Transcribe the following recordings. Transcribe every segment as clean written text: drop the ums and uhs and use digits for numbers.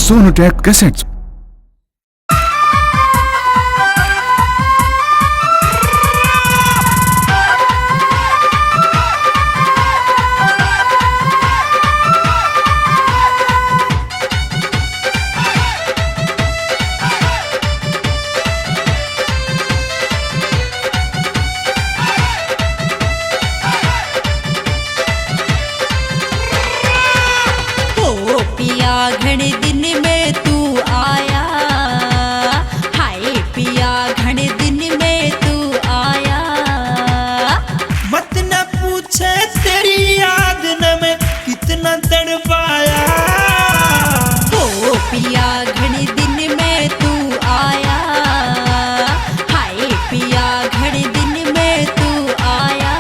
Sonotech cassettes. घने दिन में तू आया, हाय पिया घने दिन में तू आया। मत न पूछे तेरी याद न मैं कितना तड़पाया। ओ पिया घने दिन में तू आया, हाय पिया घने दिन में तू आया।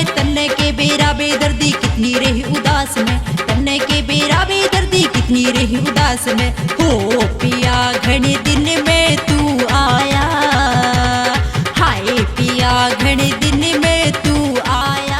तन्ने के बेरा बेदर्दी कितनी रही उदास में, तन्ने के बेरा बेदर्दी कितनी रही उदास में। हो पिया घने दिन में तू आया, हाय पिया घने दिन में तू आया।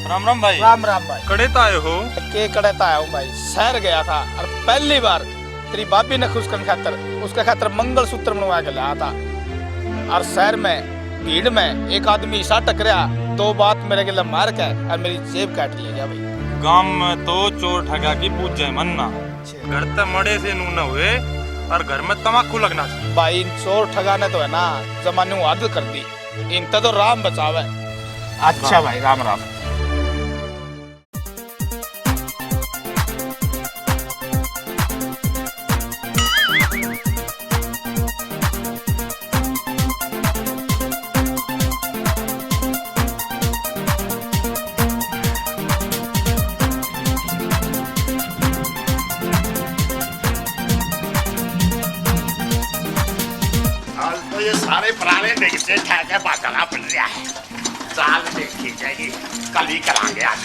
राम राम भाई। राम राम भाई। कड़े तो आए हो? के कड़े तो आया हूँ भाई। शहर गया था और पहली बार तेरी भाभी ने खुश करने खातर उसके खातर मंगलसूत्र बनवा के लाया था। और शहर में भीड़ में एक आदमी सा टकराया, दो बात मेरे गले मार के और मेरी जेब काट ले गया भाई। गांव में तो चोर ठगा की पूछ जाए मनना, घर ते मड़े से नू न हुए और घर में तमाकू लगना चाहिए। भाई इन चोर ठगाने तो है ना जमाने हद कर दी, इनते तो राम बचावे। अच्छा भाई राम राम। तो ये सारे पुराने निगते ठेके बदलना पड़ रहा है। चाल देखी जाएगी, कल ही करांगे आज।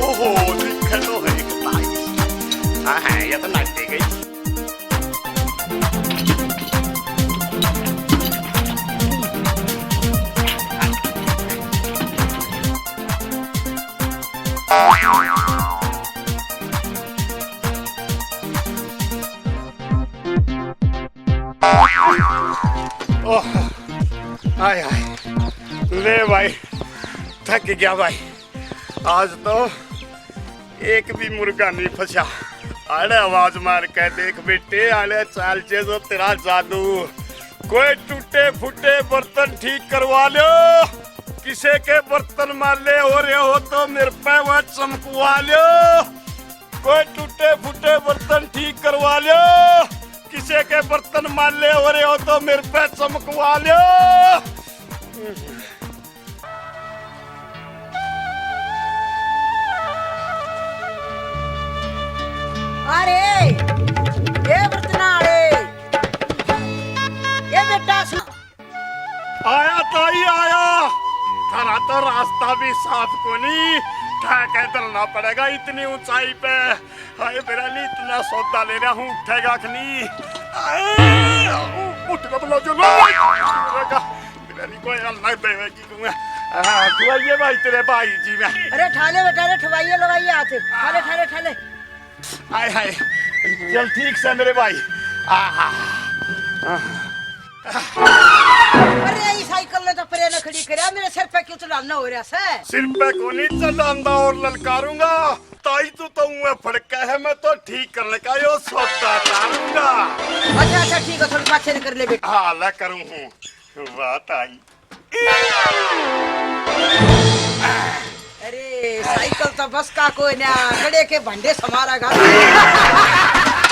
ओहो दिखे तो है एक ताई। हाँ है ये तो नजदीक गई। ओह आय आय ले भाई थक गया भाई। आज तो एक भी मुर्गा नहीं फंसा। आड़े आवाज मार के देख बेटे, आड़े चाल चे जो तेरा जादू। कोई टूटे फूटे बर्तन ठीक करवा लो, किसी के बर्तन मार ले हो रहे हो तो मेरे पे वह चमकवा लो। कोई टूटे फूटे बर्तन ठीक करवा लो, किसी के बर्तन मार ले हो रहे हो तो मेरे पे चमकवा लो। अरे ये बर्तनाड़े ये बेटा आया ताई आया। थारा तो रास्ता भी साफ को नहीं, ठेके चलना पड़ेगा इतनी ऊंचाई पे। हाय मेरा लिए इतना सौदा ले रहा हूँ, उठेगा कि नहीं? उठेगा तो जो मेरा लिए कोई अल्लाह देवे की कहूँगा। हाँ ठुआइए भाई तेरे भाई जी में। अरे ठाले बेटा रे ठवाइए लगाइए आते ठाले ठाले ठाले। हाय हाय चल ठीक से मेरे भाई। अरे ये साइकिल ने तो परे न खड़ी करया, मेरे सिर पे क्यों चलाना हो रहा है? सिर पे को नहीं चलाऊंगा और ललकारूंगा। ताई तो मैं फड़का है, मैं तो ठीक करने का यो सोता तारूंगा। अच्छा अच्छा ठीक है, थोड़ी पाछे कर ले बेटा। हाँ ला करूँ हूँ। वाह ताई। अरे साइकिल तो बस का कोई ना, गड़े के भंडे समारा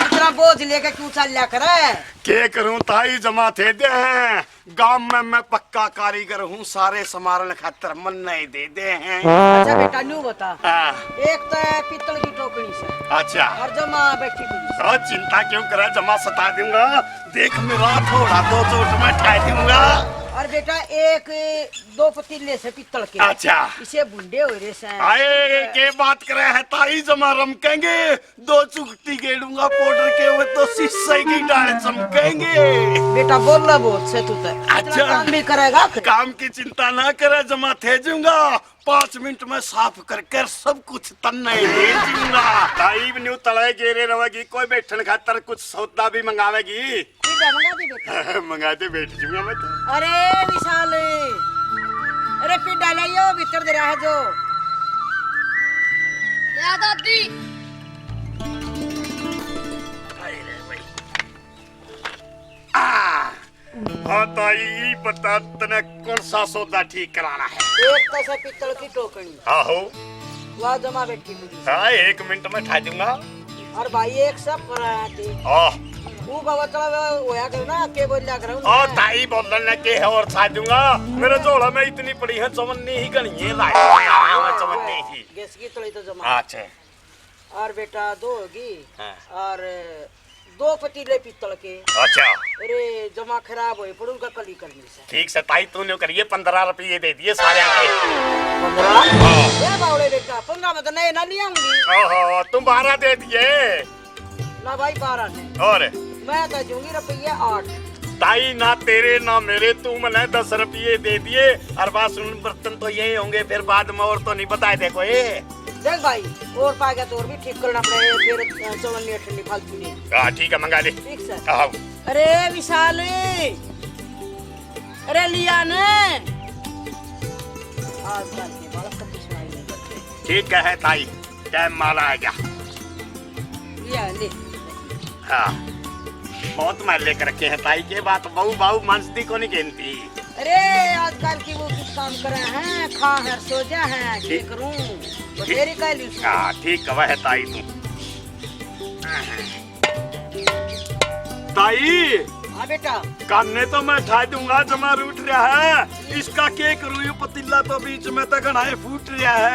इतना बोझ लेके क्यों चल लिया करे? के करूं ताई, जमा थे दे हैं गांव में, मैं पक्का कारीगर हूँ, सारे समारण खातर मन नहीं दे दे हैं। अच्छा बेटा न्यू बता, हाँ। एक तो है पीतल की टोकरी से, अच्छा और जमा बैठी पुलिस। तो चिंता क्यों करे, जमा सता दूंगा, देख मेरा थोड़ा दो चोट में ठा दूंगा। और बेटा एक दो पतीले से पीतल के, अच्छा इसे बुंडे हो रहे से। आए के बात करे है ताई, जमा रमकेंगे, दो चुगती गेड़ूंगा पाउडर के, वो तो शीशे की डाल चमकेंगे। बेटा बोल रहा बहुत से तू तो, अच्छा। काम भी करेगा। काम की चिंता ना करे, जमा थे दूंगा, 5 मिनट में साफ करके सब कुछ तन्ने दे दूंगा। ताई न्यू तले गेरे रहेगी, कोई बैठन खातर कुछ सौदा भी मंगावेगी। मंगा दी बेटा। मंगाते बैठ जूंगा मैं तो। अरे विशाल, अरे पिंडा लाइयो भीतर दे रहा है जो। या दादी हाँ ताई बता, तने कौन सा सौदा ठीक कराना है? एक तो से पीतल की टोकरी, आहो वह जमा बैठी पुलिस। हाँ 1 मिनट में ठा दूंगा। और भाई एक सब कराते वो बवतला होया कर ना, के बोल जा करूं। ओ ताई बोलने के है और छा दूंगा, मेरे झोला में इतनी पड़ी है, चवन्नी ही गणी है, मैं चवन्नी ही। गैस की तोड़ी तो जमा। अच्छा और बेटा दो होगी, हाँ। और 2 पतीले पीतल के। अच्छा अरे जमा खराब हो पड़ू का कली करनी से। ठीक से ताई, तूने करिए 15 रुपये दे दिए सारे के। 15? ये बावड़े बेटा 15 में तो नए ना लिया होंगी। ओहो तुम 12 दे दिए ना भाई 12 ने, और मैं तो दूंगी रुपये 8। ताई ना तेरे ना मेरे, तू मैंने 10 रुपये दे दिए, और बासन बर्तन तो यही होंगे, फिर बाद में और तो नहीं बताए थे कोई। देख भाई और पा गया तो और भी ठीक करना पड़ेगा, फिर 54 ठंडी फालतू नहीं। हाँ ठीक है मंगा ले। ठीक सर। आओ। अरे विशाल, अरे लिया ने आजकल के बालक सब कुछ नहीं करते। ठीक है ताई, टाइम माला आ गया। लिया ले। हाँ बहुत मैं लेकर रखे हैं ताई के बात, बहु बहु मानसती को नहीं कहती। अरे आजकल की वो कुछ काम करे हैं, खा है सो जा है, क्या करूं बतेरी का ली। हाँ ठीक है वह ताई तू। ताई हाँ बेटा। काने तो मैं ठा दूंगा, जमा रूठ रहा है, इसका के करूं, ये पतीला तो बीच में तो घनाए फूट रहा है।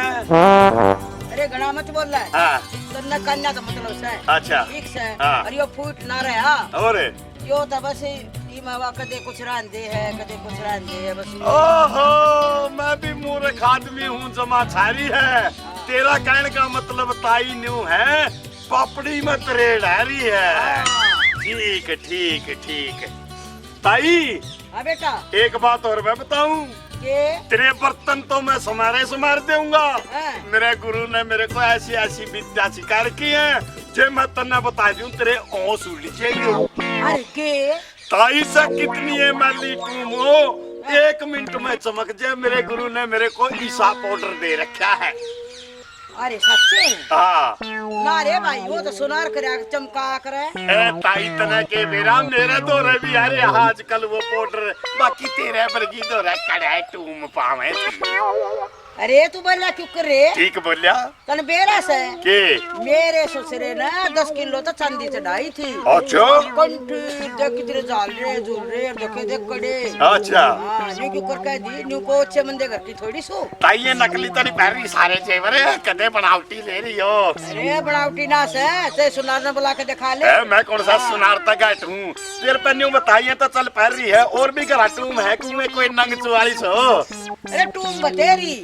अरे घना मत बोल रहा है, हाँ तन्ना कन्या का मतलब है। अच्छा ठीक से। हाँ। और यो फूट ना रहा, और यो तो बस ये मावा कदे कुछ रांधे है, कदे कुछ रांधे है बस। ओहो मैं भी मूर्ख आदमी हूँ, जमा छारी है, तेरा कहने का मतलब ताई न्यू है, पापड़ी में तरेड़ आ रही है। ठीक ठीक ठीक ताई। हाँ बेटा। एक बात और मैं बताऊं, तेरे बर्तन तो मैं समार दूंगा। मेरे गुरु ने मेरे को ऐसी ऐसी विद्या सिखा रखी है, जो मैं तन्ने बता दूं तेरे ओस उड़ अरे के ताई से कितनी है मैली टूम हो, 1 मिनट में चमक जाए, मेरे गुरु ने मेरे को ईसा पाउडर दे रखा है। अरे सच्चे? हाँ ना रे भाई वो तो सुनार करे चमका करे। ताई तने के मेरा मेरे दौरे भी अरे आजकल वो पाउडर, बाकी तेरे बरगी दौरे कड़ाई टूम पावे। अरे तू बोला क्यों कर रे? ठीक बोलिया। तन बेरा से के मेरे ससुरे ने 10 किलो तो चांदी चढ़ाई थी। अच्छा कंठ देख कितने जाल रहे झूल रहे, देखे देख कड़े। अच्छा हाँ न्यू क्यों कर कह दी, न्यू को अच्छे मंदे घर की थोड़ी सो। ताई ये नकली तो नहीं पहन रही, सारे जेवर कदे बनावटी ले रही हो। अरे बनावटी ना से ते सुनार ने बुला के दिखा ले। मैं कौन सा सुनार तक हूँ, तेरे पे न्यू बताइए तो चल पहन रही है, और भी घर टूम है कि कोई नंग 44 हो। अरे टूम बतेरी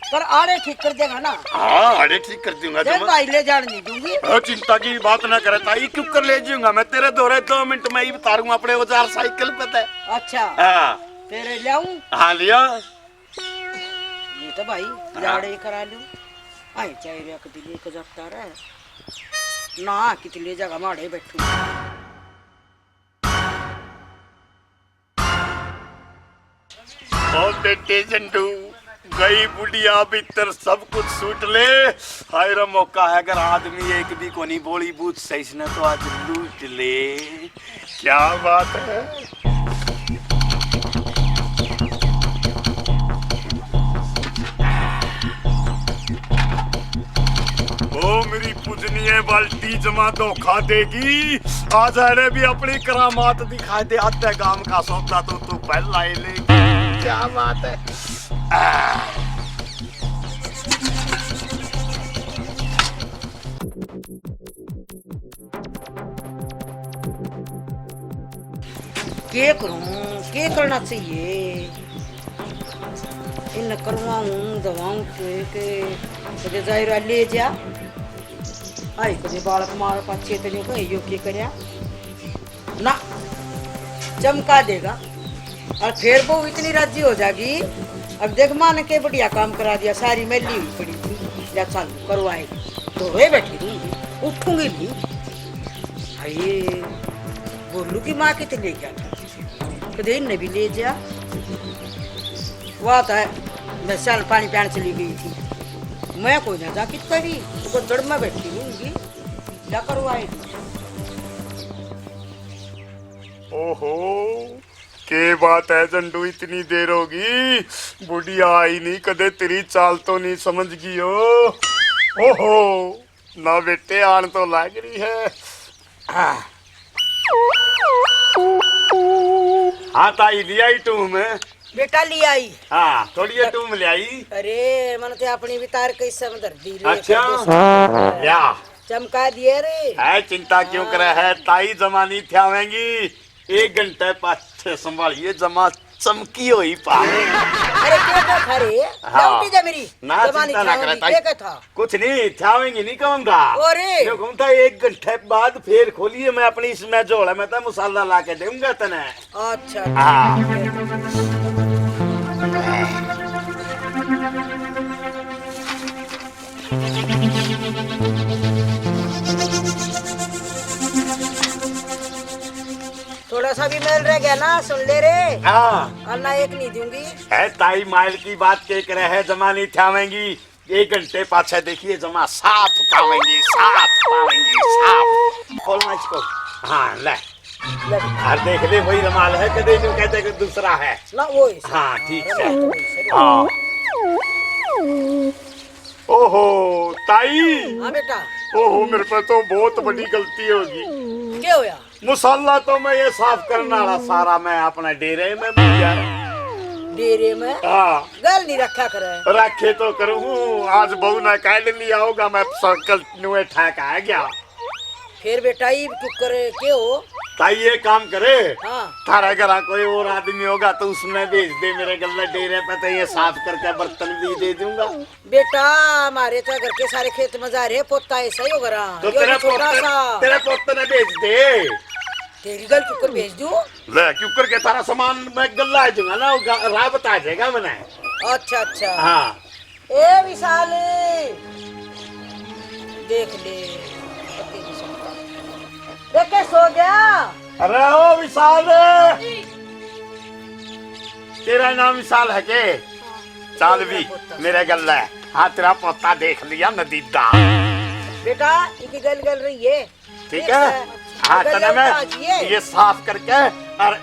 पर आड़े ठीक कर देगा ना। हाँ आड़े ठीक कर दूंगा। देख भाई ले जाने नहीं दूंगी। चिंता की बात ना करे ताई, क्यों कर ले जाऊंगा मैं, तेरे दौरे 2 मिनट में ही बता दूंगा अपने औजार साइकिल पे थे। अच्छा हाँ तेरे लाऊं? हाँ लिया। ये तो भाई लाड़े करा लूं। आई चाहिए कभी को जगता रहे ना, कितनी जगह माड़े बैठू। ओ बेटे जंडू गई बुढ़िया भीतर सब कुछ सूट ले। हाय रे मौका है, अगर आदमी एक भी कोनी बोली बूझ सही ने तो आज लूट ले। क्या बात है। ओ मेरी पूजनीय बाल्टी जमा धोखा देगी। आज आने भी अपनी करामात दिखाई दे। आते गांव का सौदा तो तू पहला ही लेगी। क्या बात है। क्या करूं, क्या करना चाहिए? इन करवाऊं दवाऊं के कदे जायरा ले जा। आई कदे बालक मार पाछे तो नहीं कहीं यो की करया ना चमका देगा और फिर वो इतनी राजी हो जाएगी। अब देख मां ने के बढ़िया काम करा दिया, सारी मैली हुई पड़ी थी। या चल करवाए तो वे बैठी रहूंगी, उठूंगी नहीं। भाई बोलू की माँ की तो ले गया था, कदे इन्हें भी ले जा। बात है मैं साल पानी प्यान चली गई थी, मैं कोई ना जा कितना भी उसको जड़ में बैठी हूँगी। क्या करवाए? ओहो के बात है जंडू, इतनी देर होगी बुढ़िया आई नहीं, कदे तेरी चाल तो नहीं समझ गई हो। ओहो ना बेटे आन तो लग रही है। हाँ ताई लिया ही टूम में बेटा ले आई। हाँ थोड़ी टूम ले आई। अरे मन ते अपनी वितार कैसे में दर्दी ले अच्छा या चमका दिए रे। है चिंता क्यों करे है ताई, जमानी थ्यावेंगी 1 घंटे पाछे संभालिए जमा चमकी हुई पा। अरे क्या था रे? लौटी जा मेरी ना चिंता ना करे ताई, क्या था? कुछ नहीं थ्यावेंगी नहीं कहूँगा। अरे जो कहूँ था 1 घंटे बाद फिर खोलिए, मैं अपनी इसमें जोड़ा मैं तो मसाला ला के दूंगा तने। अच्छा हाँ थोड़ा सा भी मेल रह गया ना सुन ले रे। हाँ और ना एक नहीं दूंगी। है ताई माइल की बात के करे है, जमा नहीं थ्यावेंगी 1 घंटे पाछे देखिए जमा साफ पावेंगी, साफ पावेंगी, साफ खोलना इसको। हाँ ले और देख ले वही रमाल है, कदे नहीं कहते कि दूसरा है ना वो हाँ ठीक है। हाँ ओहो ताई, हाँ बेटा ओहो मेरे पे तो बहुत बड़ी गलती होगी। क्या होया? मसाला तो मैं ये साफ करना रहा सारा मैं अपना डेरे में भूल गया। डेरे में हाँ गल नहीं रखा करे। रखे तो करूँ, आज बहू ने कह लिया होगा मैं सर्कल नुए ठहका है गया। फिर बेटा ये कुकर क्यों हो? ताई ये काम करे, हाँ थारा घर कोई और आदमी होगा तो उसमें भेज दे मेरे गले डेरे पे, तो ये साफ करके बर्तन भी दे दूंगा। बेटा हमारे तो घर के सारे खेत में जा रहे पोता ऐसा ही होगा रहा। तो यो तेरे पोते ने भेज दे। तेरी गल कुकर भेज दूं? ले कुकर के तारा सामान मैं गल्ला आ जाऊंगा ना, राह बता जाएगा मैंने। अच्छा अच्छा हाँ ए विशाल देख ले देख के सो गया। अरे ओ विशाल, तेरा नाम विशाल है के? चाल भी मेरे गल्ला है। हाँ तेरा पोता देख लिया नदीदा। बेटा इनकी गल गल रही है ठीक है। हाँ तना मैं ये साफ करके और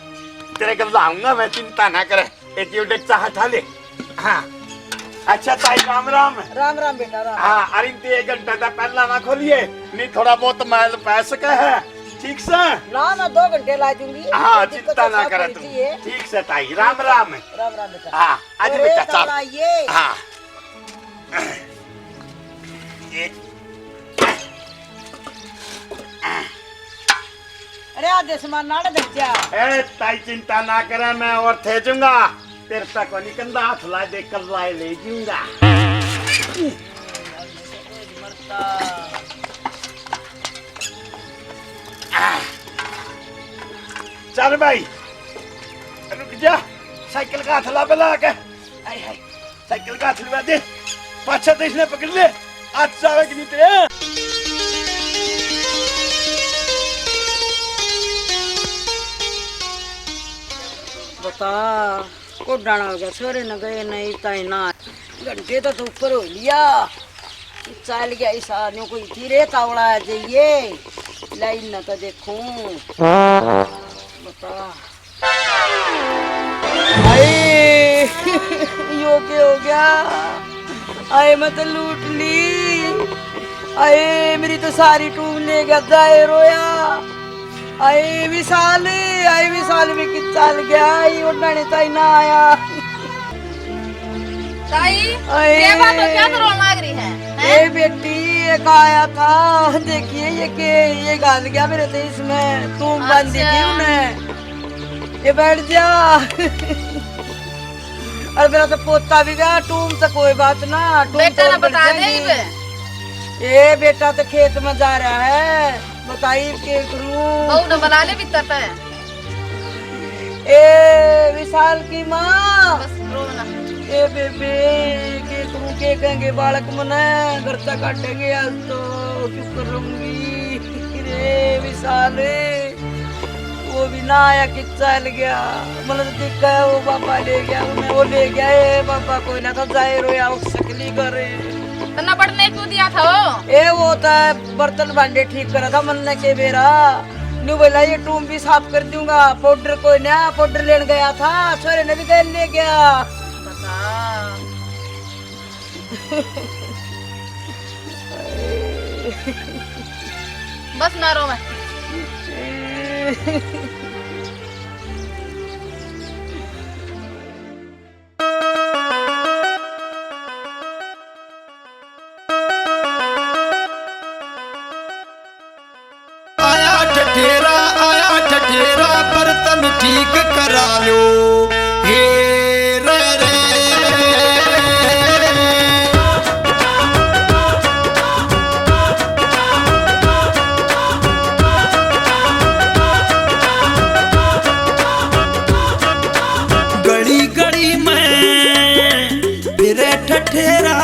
तेरे गल्ला आऊंगा मैं, चिंता ना करे। एक यूडेक चाह हटा ले। हाँ अच्छा ताई राम राम। राम राम बेटा राम। हाँ अरे 1 घंटा था पहला ना खोलिए, नहीं थोड़ा बहुत मैल पैसे का है ठीक से ना मैं 2 घंटे ला दूंगी। हाँ चिंता ना करे तू। ठीक से ताई राम राम। राम राम बेटा। हाँ आज बेटा चल। ये हाँ ये अरे आधे सामान ना जा। ए ताई चिंता ना करे, मैं और थे जूंगा तेरे तक नहीं कंधा हाथ ला दे कर लाए ले जूंगा। चल भाई रुक जा, साइकिल का हाथ ला बला के। साइकिल का हाथ लगा दे, पाछा तो इसने पकड़ ले, आज जावे कि नहीं तेरे। बता को डाना हो गया छोरे न गए नहीं ताई ना घंटे तो ऊपर हो लिया चल गया इस आदमी को धीरे तावड़ा जाइए लाइन न तो देखूं बता आए योग्य हो गया आए मैं तो लूट ली आए मेरी तो सारी टूम ले गया जाए रोया आए विशाल में कि चल गया ये उड़ने ताई ना आया ताई क्या बात हो क्या तो रोना लग रही है ए बेटी एक आया था देखिए ये गाल गया मेरे तो इसमें तुम बंदी थी उन्हें ये बैठ जा और मेरा तो पोता भी गया टूम तो कोई बात ना बेटा ना बता दे ये बेटा तो खेत में जा रहा है बताइए क्या करूं बहू ने बना ले भीतर पे ए विशाल की माँ बस रोना ए बेबे के करूं के कहेंगे बालक मने घर से काटेंगे आज तो क्यों करूंगी रे विशाल वो भी ना आया कि चल गया मतलब दिखा है वो पापा ले गया उन्हें वो ले गया ए पापा कोई ना तो जाए रोया उस सकली करे तना पढ़ने क्यों दिया था वो ए वो था बर्तन भांडे ठीक करा था मन के बेरा न्यू बोला ये टूम भी साफ कर दूंगा पाउडर कोई ना पाउडर लेने गया था छोरे ने भी गए ले गया बस ना रो मैं आया ठठेरा बर्तन ठीक करा लो हे रे रे गड़ी गड़ी में फिरे ठठेरा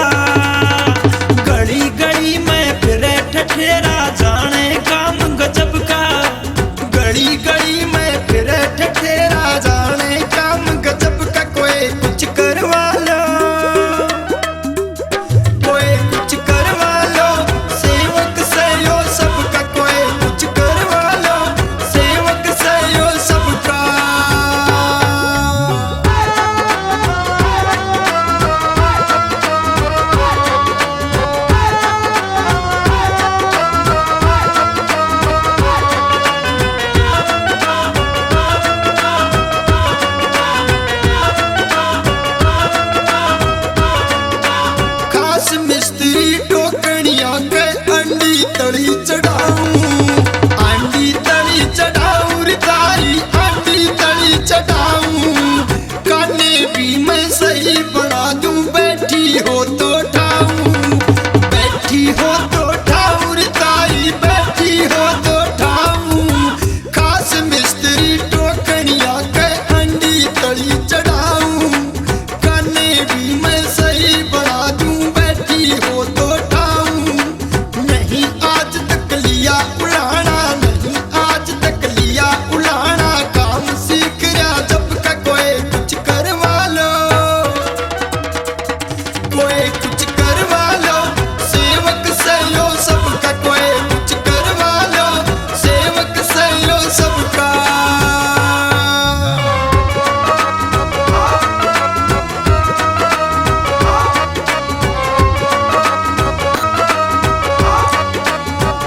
गड़ी गड़ी में फिरे ठठेरा जाने काम गजब का गड़ी गड़ी में फिरे ठठेरा जाने काम गजब का कोई कुछ करवा लो कोई कुछ करवा लो सेवक से यो सबका कोई कुछ करवा लो सेवक से यो सबका खास मिस्त्री टोकनिया के अंडी तड़ी चढ़ाऊं अंडी तड़ी चढ़ाऊं रिताई अंडी तड़ी चढ़ाऊं काने भी मैं सही बना दूं बैठी हो तो ठाऊं बैठी हो तो ठाऊं रिताई बैठी हो तो ठाऊं खास मिस्त्री टोकनिया के अंडी तड़ी चढ़ाऊं काने भी मैं सही बना दूं बैठी हो तो ठाऊं नहीं आज तक लिया उड़ाना नहीं आज तक लिया उड़ाना काम सीख रहा जब का कोई कुछ करवा लो कोई कुछ करवा लो सेवक से यो सबका कोई कुछ करवा लो सेवक से यो सबका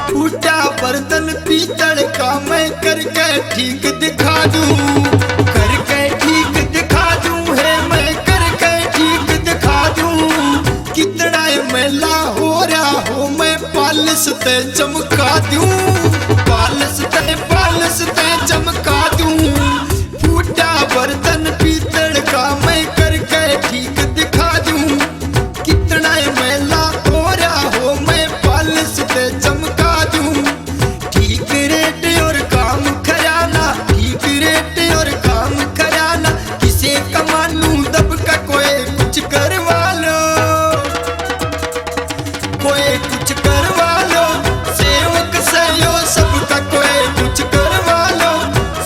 टूटा बर्तन पीतल का मैं करके ठीक दिखा दूं करके ठीक दिखा दूं है मैं करके ठीक दिखा दूं कितना मैला हो रहा हो मैं पालिश ते चमका दूं पालिश ते चमका दूं टूटा बर्तन पीतल का मैं करके ठीक दिखा दूं कितना मैला हो रहा हो मैं पालिश ते चमका दूं ठीक रेट और काम खराना ठीक रेट और काम खराना किसे कमानू दब का कोई कुछ करवा लो कोई कुछ करवा लो सेवक से यो सबका कोई कुछ करवा लो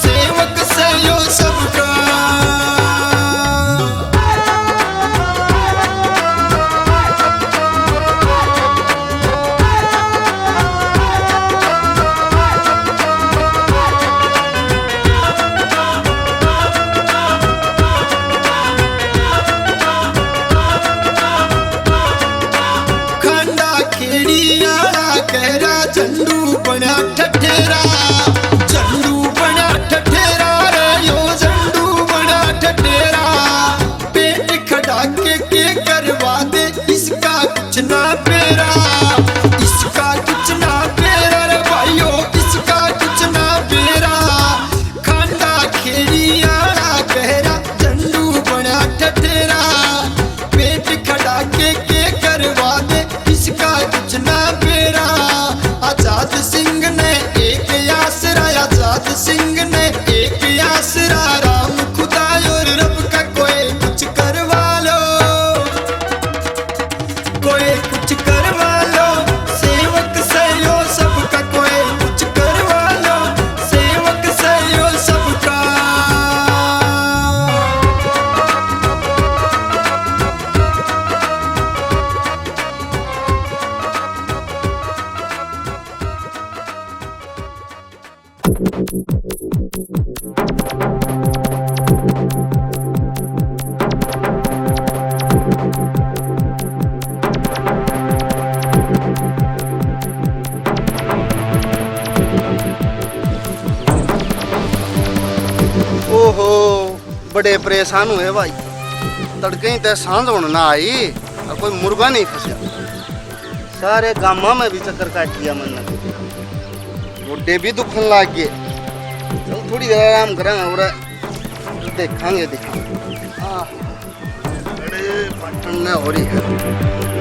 सेवक से यो सबका कहरा झंडू बना ठठेरा झंडू बना ठठेरा रे यो झंडू बना ठठेरा पेट खड़ा के करवा दे इसका कुछ ना पेरा इसका कुछ ना पेरा रे भाइयों इसका कुछ ना पेरा खांडा खेड़िया कहरा झंडू बना ठठेरा पेट खड़ा के करवा दे इसका कुछ ना पेरा आजाद सिंह ने एक आसरा आजाद सिंह ने एक आसरा राम खुदा और रब का कोई कुछ करवा लो कोई कुछ करवा लो सेवक से यो सबका कोई कुछ करवा लो सेवक से यो सबका ओहो बड़े परेशान हुए भाई तड़के ही ते सांझ होने ना आई और कोई मुर्गा नहीं फंसा सारे गामा में भी चक्कर काट लिया मन ने गोड्डे भी दुखन लग गए चल थोड़ी देर आराम करेंगे और देखेंगे बड़े बटन हो रही है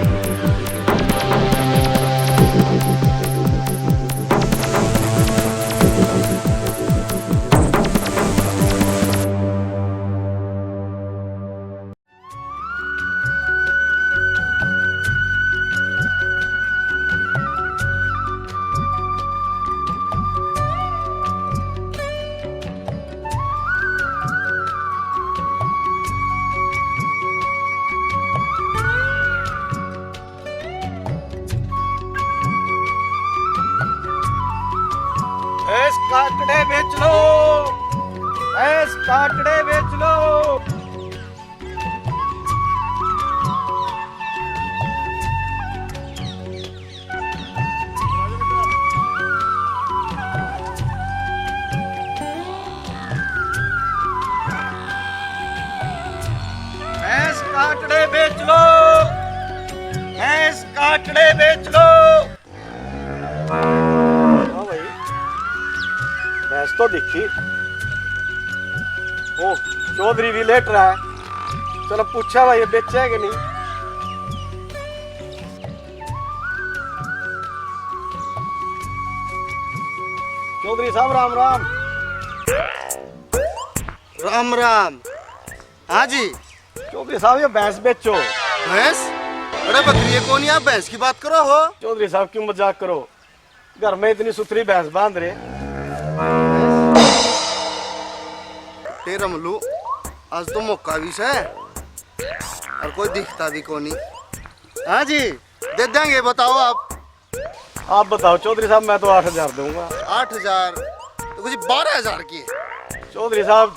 भैंस काकड़े बेच लो भैंस काकड़े बेच लो भैंस काकड़े बेच लो भैंस काकड़े बेच लो हाँ भाई भैंस तो दिखी ओ चौधरी भी लेट रहा है चलो पूछा भाई ये बेचे है कि नहीं चौधरी साहब राम राम राम राम हाँ जी चौधरी साहब ये भैंस बेचो भैंस अरे बकरी कौन आप भैंस की बात करो हो चौधरी साहब क्यों मजाक करो घर में इतनी सुथरी भैंस बांध रहे तेरा मल्लू आज तो मौका भी है और कोई दिखता भी कौन नहीं हाँ जी दे देंगे बताओ आप बताओ चौधरी साहब मैं तो 8,000 दूंगा 8,000 तो कुछ 12,000 की है चौधरी साहब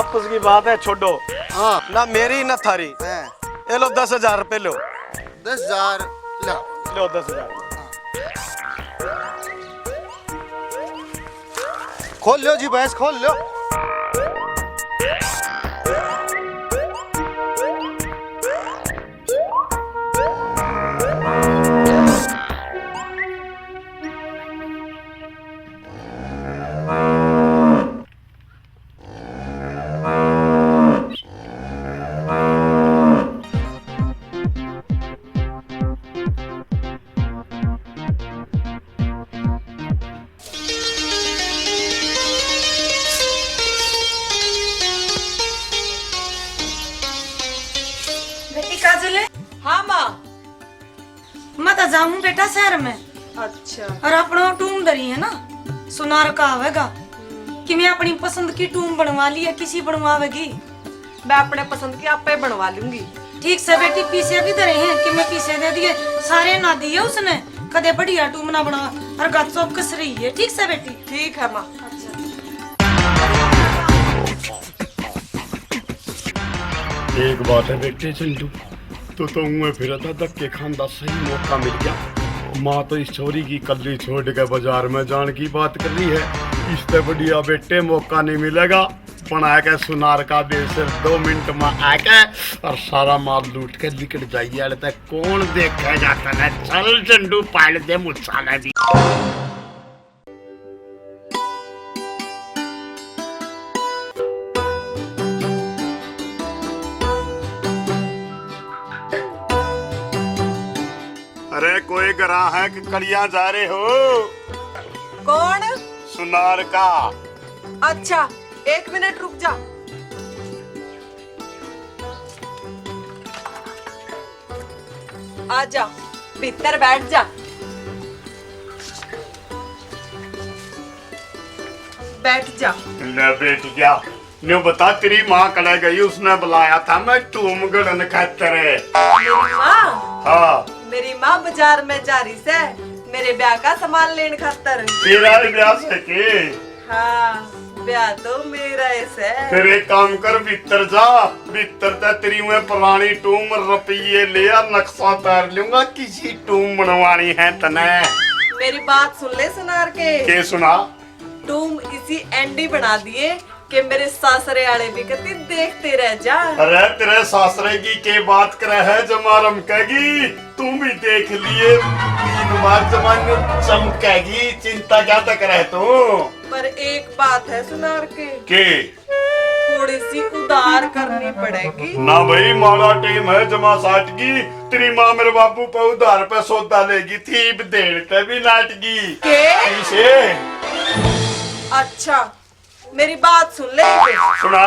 आपस की बात है छोड़ो हाँ ना मेरी ना थारी है ये लो 10,000 रुपए लो 10,000 लो लो 10,000 खोल लो जी भैंस खोल लो हाँ माँ मैं तो जाऊँ बेटा शहर में अच्छा और अपना टूम दरी है ना सुनार का आवेगा कि मैं अपनी पसंद की टूम बनवा ली है किसी बनवावेगी मैं अपने पसंद की आपे बनवा लूंगी ठीक से बेटी पीछे भी धरे हैं कि मैं पीछे दे दिए सारे ना दिए उसने कदे बढ़िया टूम ना बना और गचोप कस रही है ठीक से बेटी ठीक है माँ एक बात है बेटे चिंटू तो मैं फिर था धक्के खान का सही मौका मिल गया माँ तो इस छोरी की कल्ली छोड़ के बाजार में जान की बात कर रही है। इससे बढ़िया बेटे मौका नहीं मिलेगा। बना के सुनार का बेल सिर्फ 2 मिनट में आके और सारा माल लूट के निकल जाइए। अरे कौन देखा जाता है। चल झंडू पाल दे मुझसाला भी। अरे कोई गरा है कि कड़िया जा रहे हो? कौन? सुनार का। अच्छा 1 मिनट रुक जा। आजा भीतर बैठ जा। बैठ जा। ले बैठ गया। न्यू बता तेरी माँ कड़े गई, उसने बुलाया था मैं टूम गड़न खातर। मेरी माँ? हाँ मेरी माँ बाजार में जा रही से मेरे ब्याह का सामान लेने खातर। तेरा ब्याह से के? हाँ ब्याह तो मेरा ऐसे। फिर एक काम कर, भीतर जा। भीतर ते तेरी मैं पुरानी टूम रुपये ले आ, नक्शा तैयार लूंगा। किसी टूम बनवानी है तने। मेरी बात सुन ले सुनार के सुना? टूम इसी एंडी बना दिए कि मेरे सासरे वाले भी कहते देखते रह जा। अरे तेरे सासरे की के बात करे है जमारम कहेगी। तू भी देख लिए 3 बार जमान चमकेगी। चिंता क्या तक रहे तू। पर एक बात है सुनार के थोड़ी सी उधार करनी पड़ेगी ना भाई। माड़ा टीम है जमा साठ की। तेरी माँ मेरे बापू पे उधार पे सौदा लेगी थी, देड़ते भी नाटगी के। अच्छा मेरी बात सुन ले। सुना?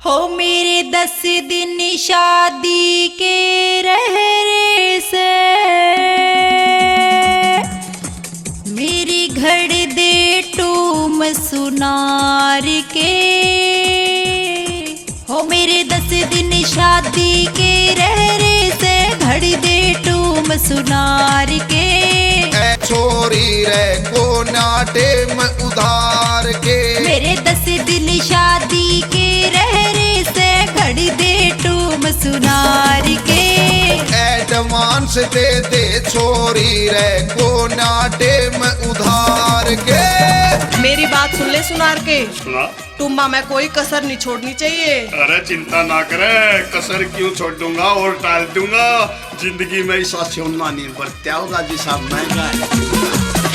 हो मेरे 10 दिन शादी के रहरे से मेरी घड़ दे टूम सुनार के। हो मेरे 10 दिन शादी के रहरे से घड़ दे टूम सुनार के। छोरी रे को नाटे में उधार के। मेरे 10 दिन शादी के रहरे से घड़ी दे टूम सुनार के। एडवांस दे दे छोरी रे को नाटे में उधार के। मेरी बात सुन ले सुनार के। सुना? टूमा में कोई कसर नहीं छोड़नी चाहिए। अरे चिंता ना करे, कसर क्यों छोड़ दूंगा और टाल दूंगा। जिंदगी में ऐसा सोना नहीं बरत्या होगा जिसा महंगा है।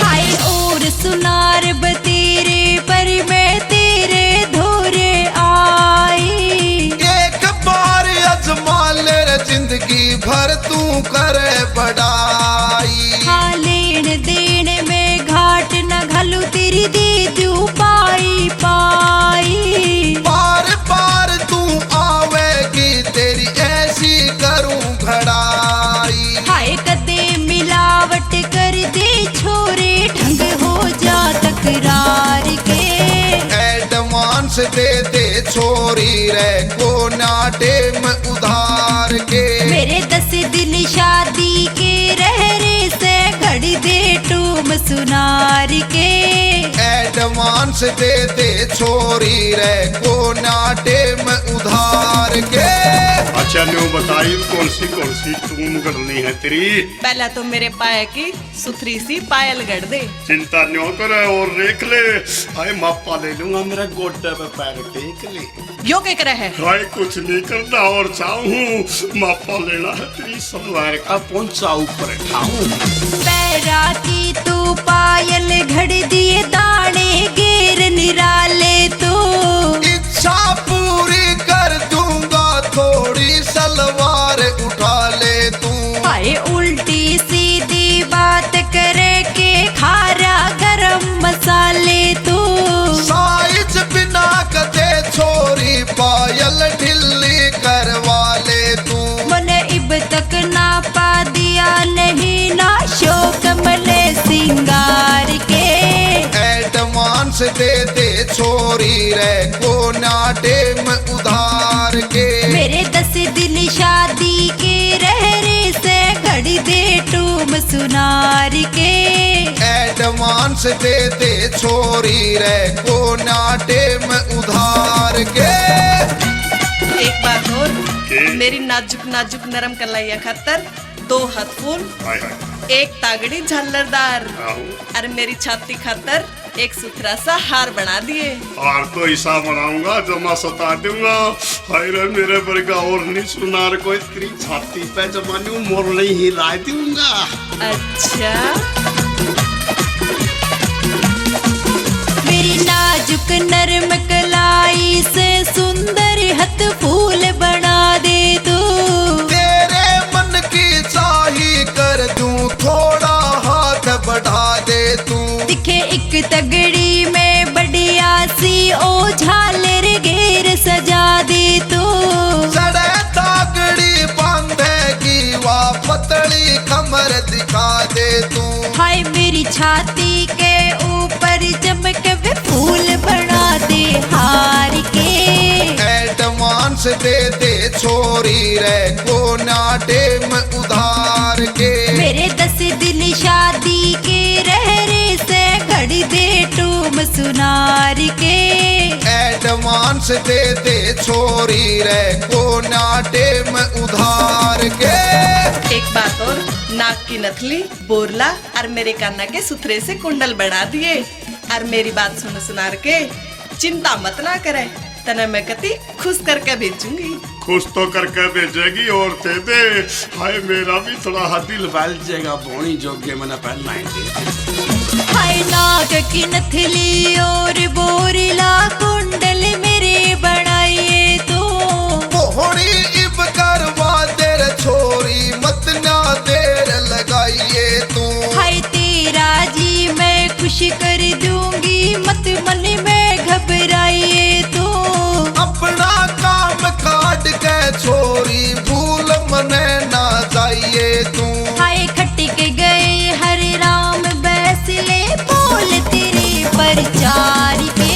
हाय और सुनार बतेरे पर मैं तेरे धोरे आई। एक बार अजमा ले जिंदगी भर तू करे बढ़ाई। हाँ लेन देन में घाट न घलू तेरी दे दू पाई पाई। बार बार तू आवेगी तेरी ऐसी करूं घड़ाई। हाय कदे मिलावट कर दे छोरे ढंग हो जा तकरार के। एडवांस दे दे छोरी रे को नाटे में उधार के। मेरे 10 दिन शादी के रहरे से घड़ी दे टूम सुनार के। एडवांस दे दे छोरी रे को नाटे में उधार के। अच्छा न्यू बताई कौन सी टूम गढ़नी है तेरी? पहले तो मेरे पाए की सुथरी सी पायल गढ़ दे। चिंता न्यू कर और देख ले। हाय मापा ले लूंगा, मेरे गोड्डे पे पैर टेक ले। यो क्या करे है? हाय कुछ नहीं करना और चाहूं मापा लेना है तेरी सलवार का पोंचा ऊपर ठाऊं। पैरा की तू पायल घड़ दिए दाने गेर निराले तू। इच्छा पूरी कर दूंगा थोड़ी सलवार उठा ले तू। हाय उल्टी सीधी बात करे के खारा गरम मसाले तू। साइज बिना कदे छोरी पायल ढिल्ली करवा ले तू। मन इब तक ना पा दिया नहीं ना शोक मले सिंगार के। एडवांस दे दे छोरी रे को नाटे में उधार के। मेरे 10 दिन शादी के रहरे से घड़ी दे टूम सुनार के। एडवांस दे दे छोरी रे को नाटे में उधार के। एक बात और, मेरी नाजुक नाजुक नरम कलाइया खातर 2 हाथ फूल, हाय हाय 1 तागड़ी झालरदार आऊं। और मेरी छाती खातर एक सुथरा सा हार बना दिए। और तो ऐसा बनाऊंगा जमा सता दूंगा। हाय रे मेरे वर्गा और नहीं सुनार कोई तेरी छाती पे जमानू मोर नहीं हिला दूंगा। अच्छा मेरी नाजुक नरम कलाई से सुंदर हथ फूल बना दे तू। तेरे मन की चाही कर दूं, थोड़ा हाथ बढ़ा दे तू। दिखे एक तगड़ी में बढ़िया सी ओ झालर घेर सजा दे तू। सड़े तागड़ी बांधेगी वा पतली कमर दिखा दे तू। हाय मेरी छाती के ऊपर चमक वे फूल बना दे हार के। एडवांस दे दे छोरी रे को नाटे में उधार के। मेरे 10 दिन शादी के रहरे से घड़ी दे टूम सुनार के। एडवांस दे दे छोरी रे को नाटे में उधार के। एक बात और, नाक की नथली, बोरला और मेरे काना के सुथरे से कुंडल बना दिए। और मेरी बात सुनार के चिंता मत ना करे, तने मैं कति खुश करके भेजूंगी। खुश तो करके भेजेगी और दे दे। हाय मेरा भी थोड़ा हाथ दिल बैल जाएगा बोनी जोगे मैंने पहनना है। हाय नाक की नथली और बोरला कुंडल मेरे बनाइए तो। मोहनी इब करवा देर छोरी मत ना देर लगाइए तू। हाय तेरा जी मैं खुश कर दूंगी मत मन में घबराइए तो। अपना काम काट के छोरी भूल मने ना जाइए तू। हाय खटक गए हर राम बैसले बोल तेरे प्रचार के।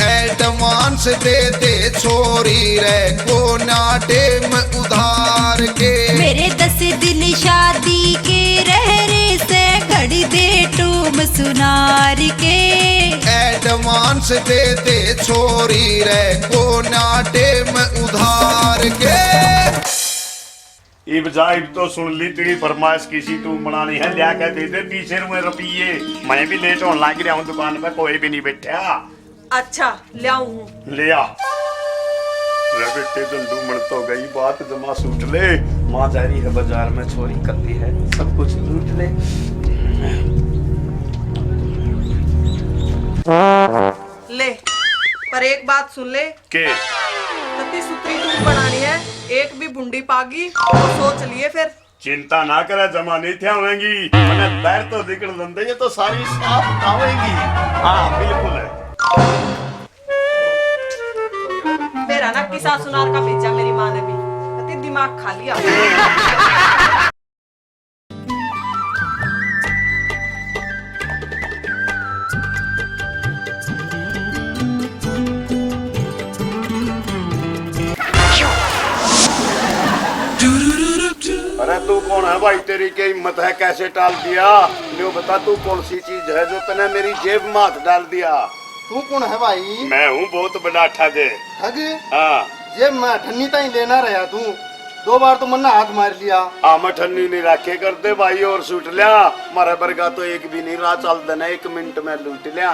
एडवांस दे दे छोरी रे को नाटे में उधार के। मेरे 10 दिन शादी के रहरे से घड़ी दे टूम सुनार के। एडवांस दे दे छोरी रे को नाटे में उधार के। इब जाइब तो सुन ली तेरी फरमाइश किसी तू बनानी है लिया के दे दे 20 रुपये। मैं भी लेट होने लग रहा हूँ दुकान पे, कोई भी नहीं बैठा। अच्छा ले आऊं। ले आ रे बेटे दंडू मर तो गई बात जमा सूट ले। माँ जा रही है बाजार में, छोरी करती है सब कुछ लूट ले। ले पर एक बात सुन ले, के कति सुथरी दूध बनानी है, एक भी बुंडी पागी तो सोच लिए फिर। चिंता ना करे जमा नहीं थे आवेंगी। मैंने पैर तो निकल दंदे ये तो सारी साफ आवेंगी। हाँ बिल्कुल है। मेरा ना किसा सुनार का भेजा मेरी माँ ने भी, कति दिमाग खा लिया। अरे तू कौन है भाई, तेरी क्या हिम्मत है, कैसे टाल दिया? लो बता तू कौन सी चीज है जो तूने मेरी जेब में हाथ डाल दिया? तू कौन है भाई? मैं हूँ बहुत बड़ा ठग। ठग? हाँ जेब में ठन्नी ताई लेना रहा तू, 2 बार तो मन्ना हाथ मार लिया। मैं ठन्नी नहीं रखे करते भाई और सूट लिया। मारे बरगा तो एक भी नहीं रहा, चल देना 1 मिनट में लूट लिया।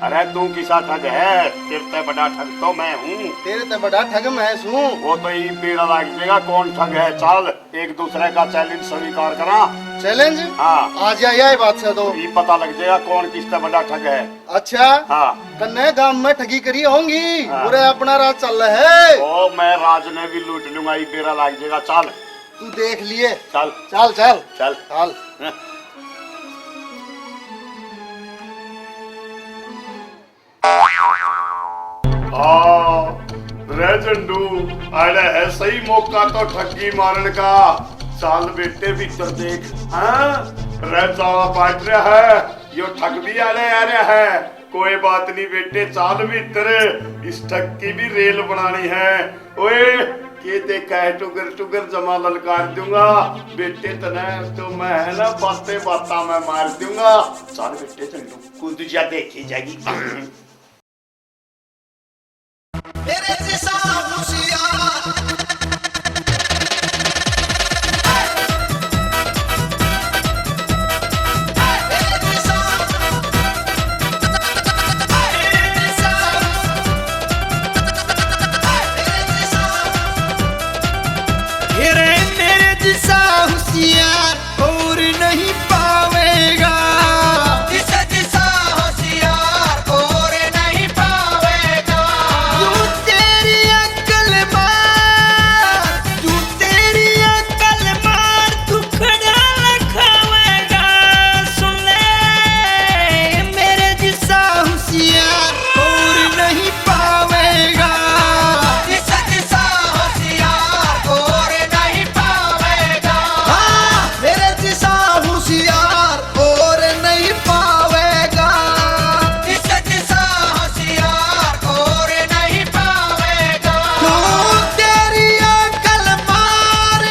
अरे तू किसा ठग है? तेरे ते बड़ा ठग तो मैं हूँ। तेरे ते बड़ा ठग मैं हूँ। वो तो ये मेरा लाग जाएगा कौन ठग है। चल एक दूसरे का चैलेंज स्वीकार करा। चैलेंज? हाँ आज यही बात से तो ये पता लग जाएगा कौन किससे बड़ा ठग है। अच्छा हाँ कन्ने गांव में ठगी करी होंगी। हाँ। पूरे अपना राज चल रहा है। ओ मैं राज ने भी लूट लूंगा, ये मेरा लाग जाएगा। चल तू देख लिए। चल चल चल चल चल। रे झंडू अरे है सही मौका तो ठगी मारन का। चाल बेटे भीतर देख। हाँ रे चाला पाट रहा है, यो ठग भी आने आ रहा है। कोई बात नहीं बेटे, चाल भीतर, इस ठग की भी रेल बनानी है। ओए के देखा है टुगर टुगर जमा ललकार दूंगा बेटे, तने तो मैं है ना बातें बाता में मार दूंगा। चाल बेटे झंडू कूद जा, देखी जाएगी। तेरे जैसा होशियार होशियार और नहीं पावेगा। जिसे जिसा होशियार और नहीं पावेगा। तू तेरी अक्ल मार, तू तेरी अक्ल मार, तू खड़ा लखावेगा। सुन ले मेरे जिसा होशियार और नहीं पावेगा। जिसे जिसा होशियार और नहीं पावेगा। हाँ, मेरे जिसा होशियार और नहीं पावेगा। जिसे जिसा होशियार और नहीं पावेगा। तू तेरी अक्ल मार,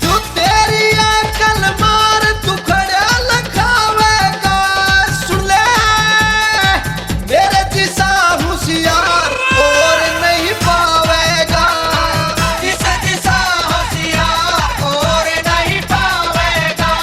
तू तेरी अक्ल मार, तू खड़ा लखावेगा। सुन ले मेरे जिसा होशियार और नहीं पावेगा। जिसे जिसा होशियार और नहीं पावेगा।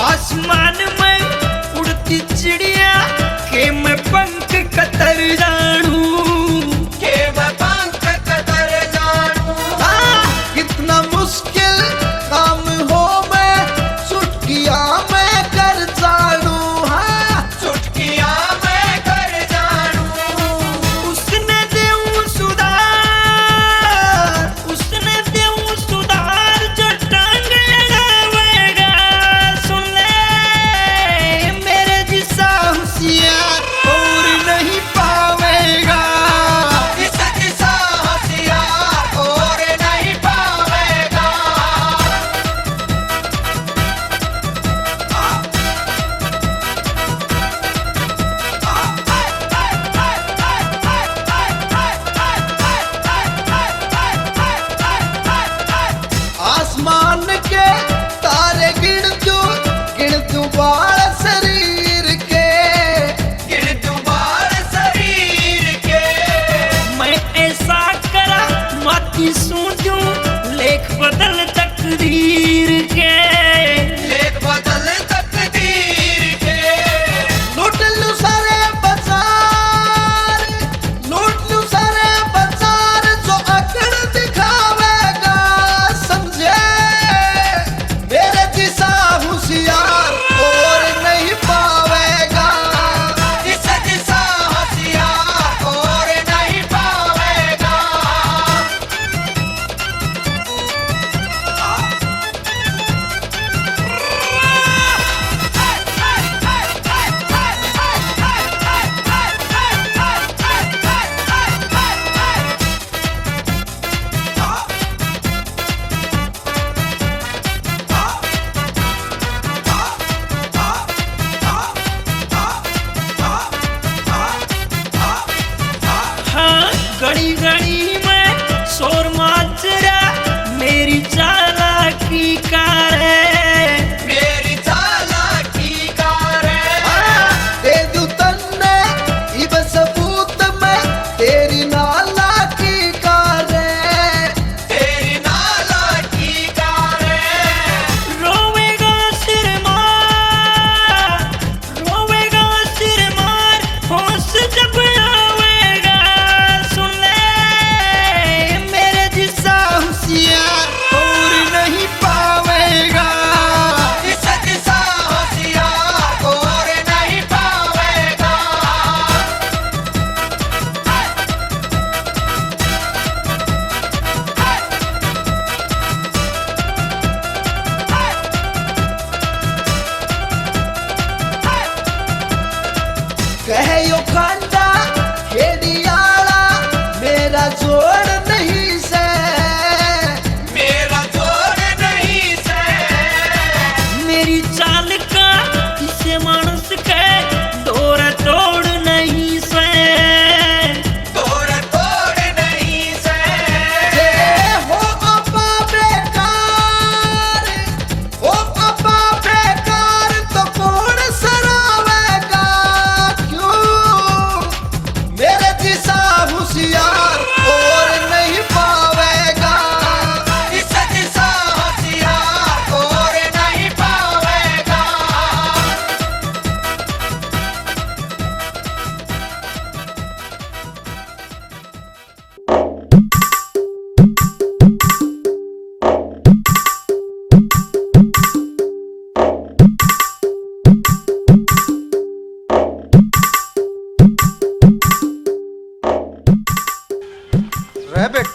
आसमान में उड़ती चिड़िया के मैं पंख कतर जानूं। के मैं पंख कतर जानूं। कितना मुश्किल काम हो मैं चुटकिया में कर जानूं। हाँ, चुटकिया मैं कर जानूं। उसने देऊं सुधार, उसने देऊं सुधार जो टांग लगावेगा। सुन ले मेरे जिसा होशियार और नहीं पावेगा। जिसे जिसा होशियार और नहीं पावेगा। आसमान के तारे गिन तू बाल शरीर के। गिन तुम्हार शरीर के। मैं ऐसा करा माती सूझूं लेख बदल तकदीर के। लेख बदल तकदीर के। लूट लूं सारे बाजार, लूट लूं सारे बाजार जो अकड़ दिखावेगा। समझे मेरे जिसा होशियार और नहीं पावेगा। जिसे जिसा होशियार और नहीं पावेगा। हाँ, घड़ी घड़ी में शोर माजरा मेरी चालाकी का है। मेरी चालाकी का रे। दे दूं तन्ने इब सबूत में तेरी नालाकी का रे। तेरी नालाकी का रे। रोवेगा सिर मार, रोवेगा सिर मार, होश जब आवेगा। सुन ले मेरे जिसा होशियार और नहीं पावेगा। जिसे जिसा होशियार और नहीं पावेगा। कहो खांडा खेड़ियाला मेरा जोड़ नहीं से। मेरा जोड़ नहीं से। मेरी चाल का किसे मानस के डोर तोड़ नहीं से। तोड़ तोड़ नहीं से। हो अपा बेकार, हो अपा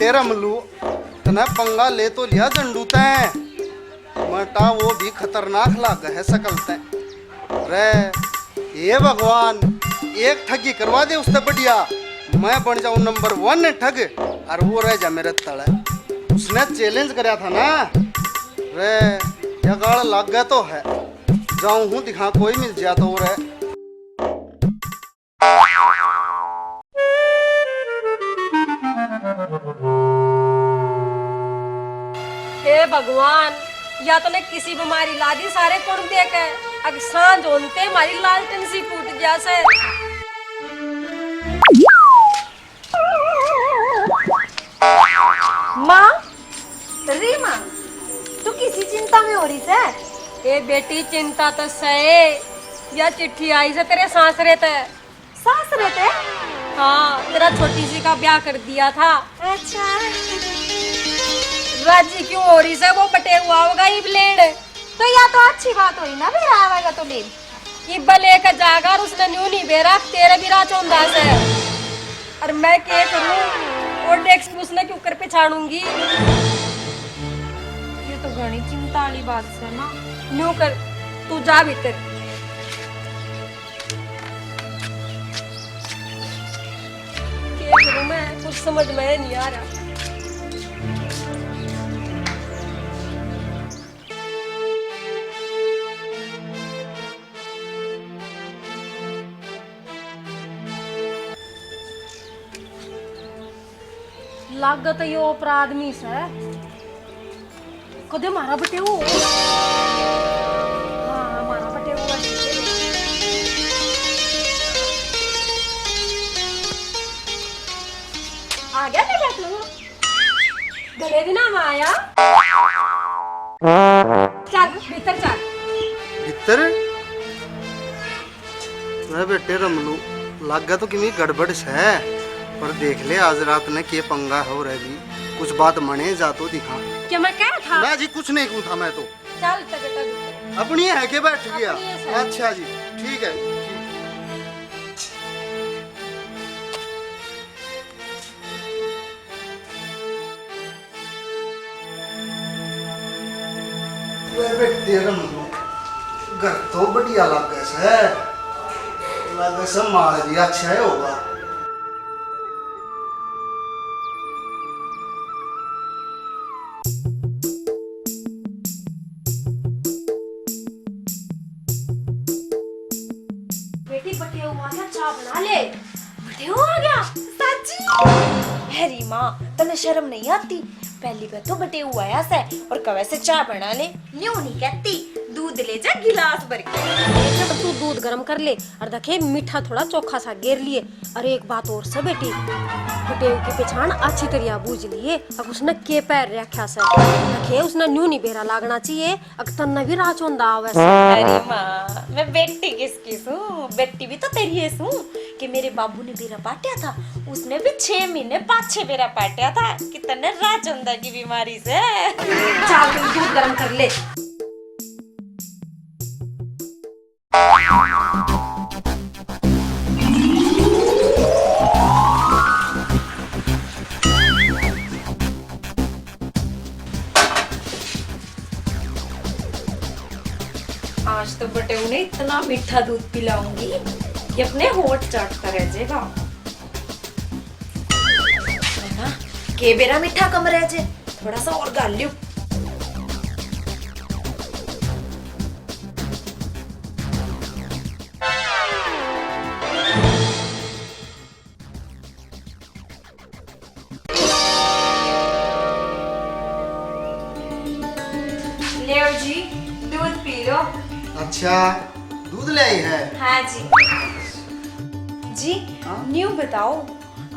बेटे रमलू तने पंगा ले तो लिया जंडू तैं मटा वो भी खतरनाक लाग है सकल तैं रे ये भगवान एक ठगी करवा दे उससे बढ़िया मैं बन जाऊं नंबर 1 ठग और वो रह जा मेरे तले उसने चैलेंज कराया था ना रे या गाड़ लग गया तो है जाऊं हूँ दिखा कोई मिल जाए तो रे हे भगवान या तो ने किसी बीमारी ला दी सारे कुण देख अब सांझ होते हमारी लालटेन सी फूट गया से माँ री माँ तू किसी चिंता में हो रही से? ए बेटी चिंता तो सहे या चिट्ठी आई से तेरे सासरे ते सासरे ते? हाँ तेरा छोटी सी का ब्याह कर दिया था। अच्छा राजी क्यों हो रही से वो बटे हुआ होगा ये ब्लेड तो या तो अच्छी बात हुई ना फिर आवेगा तो ले ये बले का जागा और उसने न्यू नहीं बेरा तेरे भी राचौंदा से और मैं क्या करूं और डेस्क उसने क्यों कर पिछाड़ूंगी ये तो घनी चिंता वाली बात है ना न्यू कर तू जा भीतर क्या करूं मैं कुछ समझ में नहीं आ रहा लागत यो अपराध नहीं से कदे मारा बटे हो हाँ मारा बटे हुआ आ गया क्या तू गले भी नाम आया चल भीतर चल भीतर मैं बेटे रमलू लग गया तो किमी गड़बड़ है पर देख ले आज रात ने के पंगा हो रहा भी कुछ बात मने जा तो दिखा क्या मैं कह था मैं जी कुछ नहीं कहूँ था मैं तो चल बेटा अपनी है के बैठ गया अपनी है, अच्छा जी ठीक है बेटे रमलू घर तो बढ़िया लग से माल भी अच्छा है होगा हेरी माँ तने शर्म नहीं आती पहली बार तो बटे हुआ है से और कवे से चाय बना ले न्यू नहीं कहती दूध ले जा गिलास भर के तू दूध गरम कर ले और देखे मीठा थोड़ा चोखा सा गेर लिए और एक बात और से बेटी बटेव की पहचान अच्छी तरह बूझ लिए अब उसने के पैर रखा से देखे उसने न्यू नहीं बेरा लागना चाहिए अगर तन्ना भी राच होंदा आवे अरे माँ मैं बेटी किसकी सूं बेटी भी तो तेरी है सूं कि मेरे बाबू ने बेरा पाटिया था उसने भी 6 महीने 5-6 बेरा पाटिया था कि तन्ने राचौंदा की बीमारी से चल तू दूध गरम कर ले आज तो बटे उन्हें इतना मीठा दूध पिलाऊंगी कि अपने होठ चाटता रह जाएगा ना के बेरा मीठा कम रह जाए थोड़ा सा और गाल लियो ले जी दूध पी लो अच्छा दूध ले आई है हाँ जी न्यू बताओ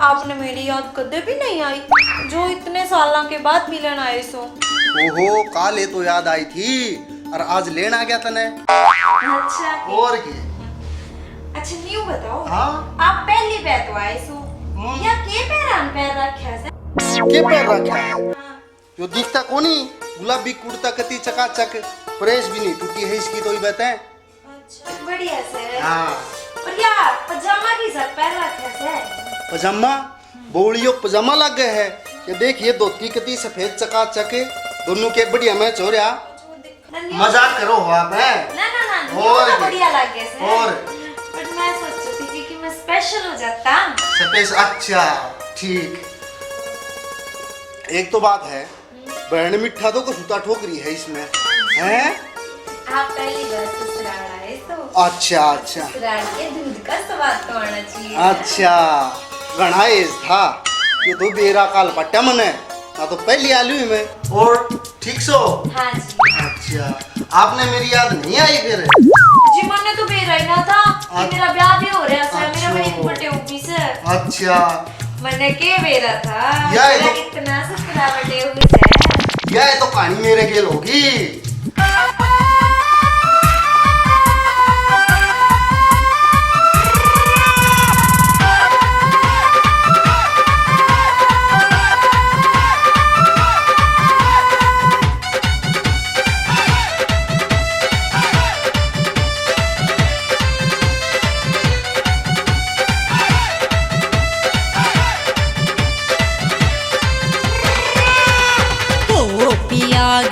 आपने मेरी याद कदे भी नहीं आई जो इतने सालों के बाद मिलन आए सो ओहो काले तो याद आई थी और आज लेना आ गया तने अच्छा और के अच्छा न्यू बताओ हाँ आप पहली बार तो आए सो या के पैर रखा से के पैर रखा है जो दिखता कोनी गुलाबी कुर्ता कती चकाचक प्रेस भी नहीं टूटी है इसकी तो ही बताएं अच्छा बढ़िया से हाँ और यार पजामा की सब पैर रखा से पजामा बोलियो पजामा लग गए है ये देखिए धोती कितनी सफेद चकाचक है, दोनों के बढ़िया मैच हो रहा। मजाक करो हो आप हैं? ना ना ना और तो बढ़िया लगे से। और बट मैं सोच रही थी कि मैं स्पेशल हो जाता। स्पेशल, अच्छा ठीक। एक तो बात है, बहन मिठा तो कसूता ठोक रही है इसमें, हैं? आप पहली बार ससुराल आए तो अच्छा अच्छा ससुराल के दूध का स्वाद तो आना चाहिए। अच्छा, घना एज था ये तो बेरा काल पट्टा मने ना, तो पहली आलू ही मैं। और ठीक सो? हाँ जी। अच्छा, आपने मेरी याद नहीं आई फिर? जी मैंने तो बेरा ही ना था कि मेरा ब्याह भी हो रहा है, मेरा बड़ी बड़े ऊपी से। अच्छा, मैंने के बेरा था या मेरा तो, कितना ससुराल बड़े ऊपी से। या तो कहानी मेरे गेल होगी।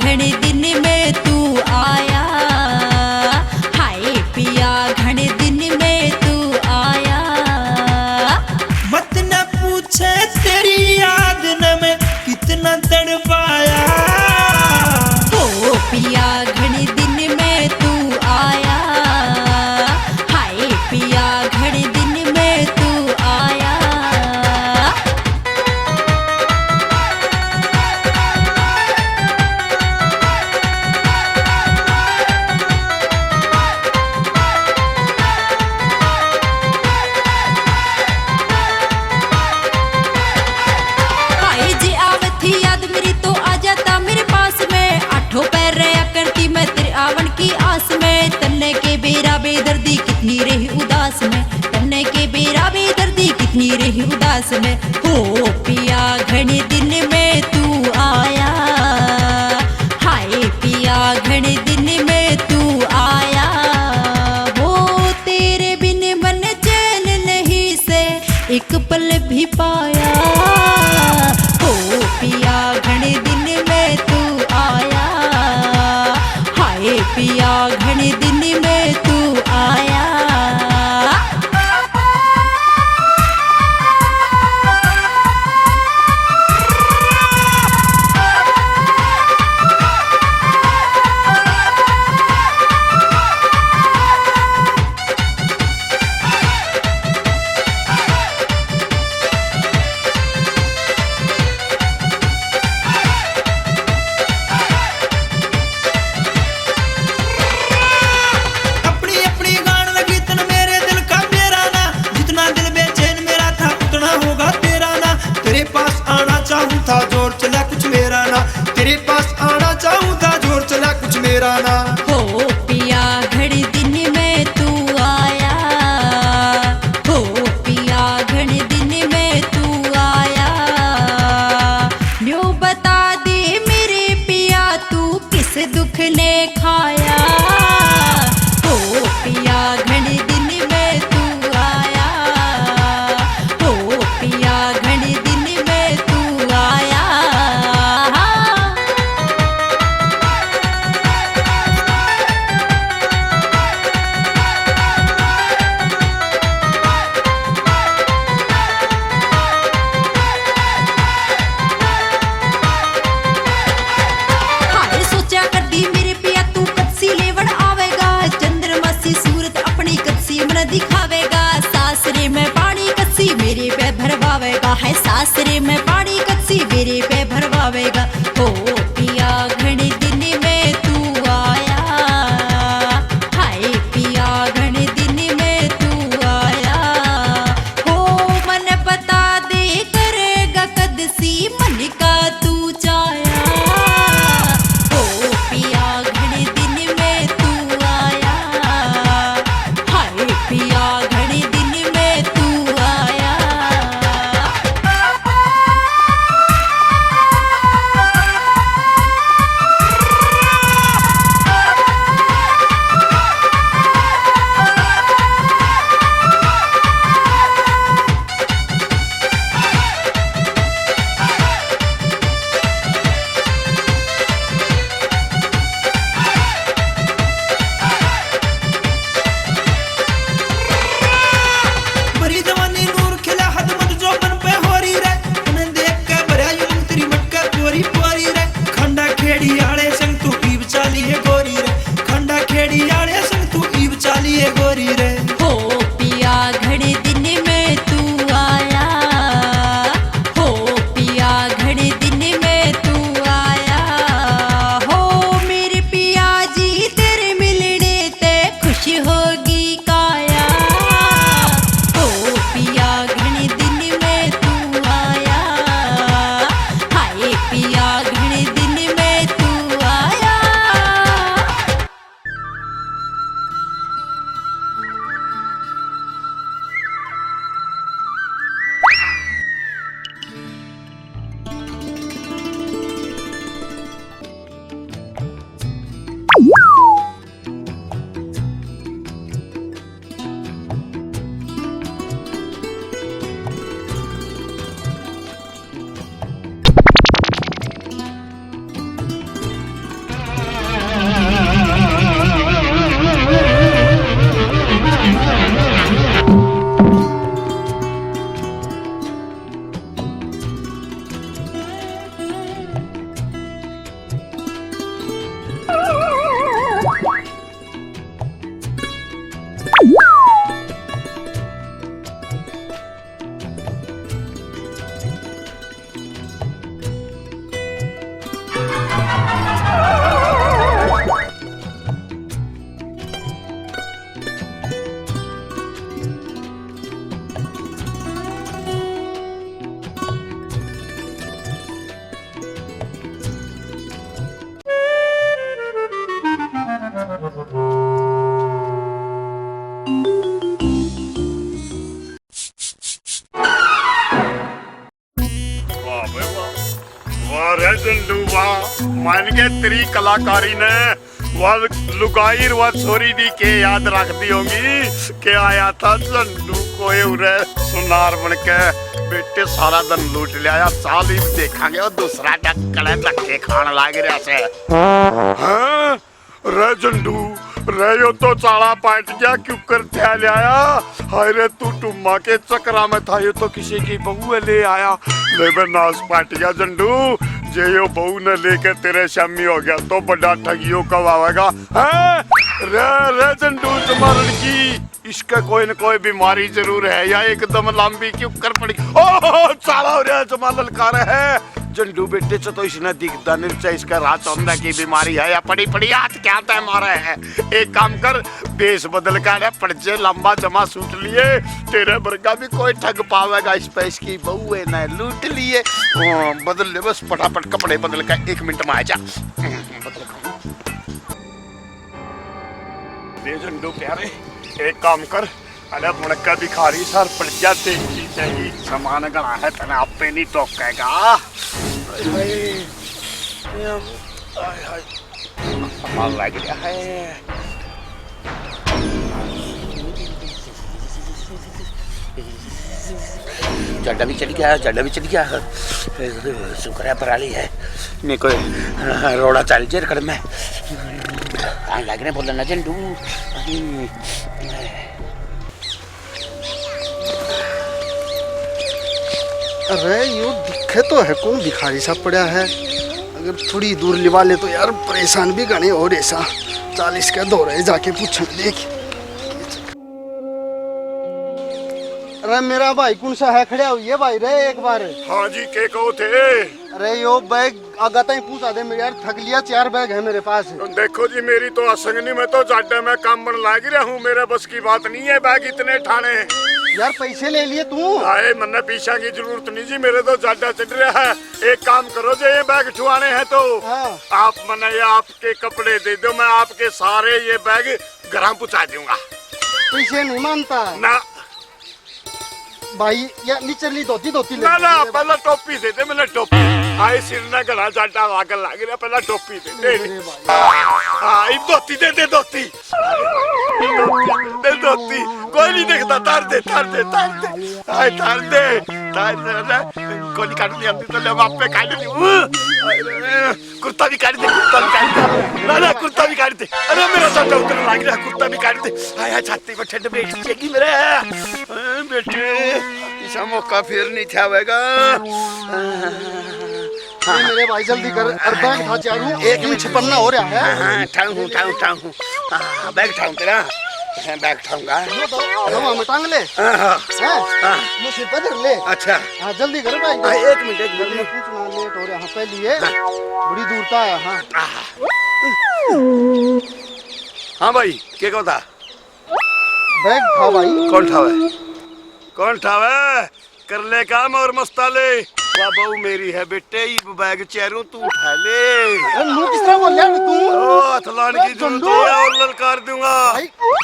घने दिन में तू आया, हाय पिया घने दिन में तू आया। मत न पूछे तेरी याद न मैं कितना तड़पाया। ओ पिया घने दिन में तू आया, हाय पिया घने दिन में तू आया। बेदर्दी कितनी रही उदास में, तन्ने के बेरा बेदर्दी कितनी रही उदास में। हो पिया घने दिन में तू आया, हाय पिया घने दिन में तू आया। वो तेरे बिन मन चैन नहीं से एक पल भी पाया। हो पिया घने दिन में तू आया, हाय पिया घने दिन में तू आया। जोर चला कुछ मेरा ना, तेरे पास आना चाहूँ था जोर चला कुछ मेरा ना। हो पिया घड़े दिन में तू आया, हो पिया घड़े दिन में तू आया। न्यू बता दे मेरे पिया तू किस दुख ने खाया। हो पिया घड़े दिन में तू आया, हो पिया घड़े दिन में तू आया। दिखावेगा सासरे में पानी कच्ची मेरे पे भरवावेगा, है सासरे में पानी कच्ची मेरे पे भरवावेगा। हो पिया घने दिन में तू आया, हाय पिया घने दिन में तू आया। हो मन बता दे करेगा कद सी मन का तू चाया। हो पिया घने दिन में तू आया, हाय पिया घने दिन में तू आया। के तेरी कलाकारी ने वह लुगाई व छोरी दी के याद रख दी होगी के आया था झंडू कोई उरे सुनार बन के बेटे सारा दिन लूट लिया साल ही देखांगे और दूसरा डक्कड़े धक्के खान लाग रहा से। हाँ रे झंडू रे यो तो चाला पाट गया क्यों कर ध्या ले आया हाय रे तू टुम्मा के चक्रा में था ये तो किसी की बहू ले आया ले बे नाश पाट गया झंडू जे यो बहू ने लेके तेरे शामी हो गया तो बड़ा ठगियों कब आवेगा। रे रे झंडू तुम्हारी लड़की इसका कोई न कोई बीमारी जरूर है या एकदम लंबी क्यों कर पड़ी ओ चाला हो रहा जमा ललकार है झंडू बेटे से तो इसने दिखता नहीं इसका रात चौंदा की बीमारी है या पड़ी पड़ी हाथ क्या तय मारा है। एक काम कर बेस बदल कर पड़चे लंबा जमा सूट लिए तेरे वर्गा भी कोई ठग पावेगा इस पे इसकी बहू है ना लूट लिए बदल ले बस फटाफट कपड़े बदल कर 1 मिनट में आ जा दे झंडू प्यारे एक काम कर अरे मुड़का भिखारी सर पड़ जाते चाहिए सामान गड़ा है तना आप पे नहीं टोकेगा सामान लग गया है जड्डा भी चल गया शुक्र पराली है मेरे को रोड़ा चल जे कर में लग रहे बोलना झंडू अरे यो दिखे तो है कौन भिखारी सा पड़ा है अगर थोड़ी दूर लिवा ले तो यार परेशान भी गणे और ऐसा 40 का दौर है जाके पूछ देख। अरे मेरा भाई कौन सा है खड़ा हुई है भाई रे एक बार। हाँ जी के कहो थे। अरे यो बैग आगाता ही पूछा दे मेरे यार थक लिया 4 बैग है मेरे पास। देखो जी मेरी तो असंगनी में तो जाडे में काम बन लाग रहा हूँ मेरे बस की बात नहीं है बैग इतने ठाने यार पैसे ले लिए तू। आए मन्ने पीछा की जरूरत नहीं जी मेरे तो जाडा चढ़ रहा है। एक काम करो जो ये बैग उठवाने हैं तो आप मन्ने ये आपके कपड़े दे दो मैं आपके सारे ये बैग घर पहुँचा दूंगा। पैसे नहीं मानता ना भाई या नीचे धोती ना ना पहला टोपी दे दे मैंने टोपी आई सिर ना गला जाटा वागल लाग रहा पहला टोपी दे दे हाँ इब धोती दे दे धोती कोई नहीं देखता तार दे आए तार दे गोली काट ली हमने तो ले बाप पे काट ली कुर्ता भी काट दे ना कुर्ता भी काट दे अरे मेरा जाटा उतर लाग रहा कुर्ता भी काट दे आया छाती पर ठंड बैठ जाएगी मेरे बेटे ऐसा मौका फिर नहीं छावेगा। मेरे भाई जल्दी कर बैग उठा चारू 1 मिनट छपन्ना हो रहा है। हाँ ठाऊं बैग ठाऊं तेरा बैग ठाऊंगा हवा में टांग ले मैं सिर पर धर ले। अच्छा हाँ जल्दी कर भाई 1 मिनट पूछना लेट हो रहा है पहली है बड़ी दूर का है। हाँ भाई क्या कहता बैग था भाई कौन ठावे कर ले काम और मस्ताले वाह बहू मेरी है बेटे बैग चेहरों तू उठा ले। किस तरह बोल यार तू अथलान की जरूरत है और ललकार दूंगा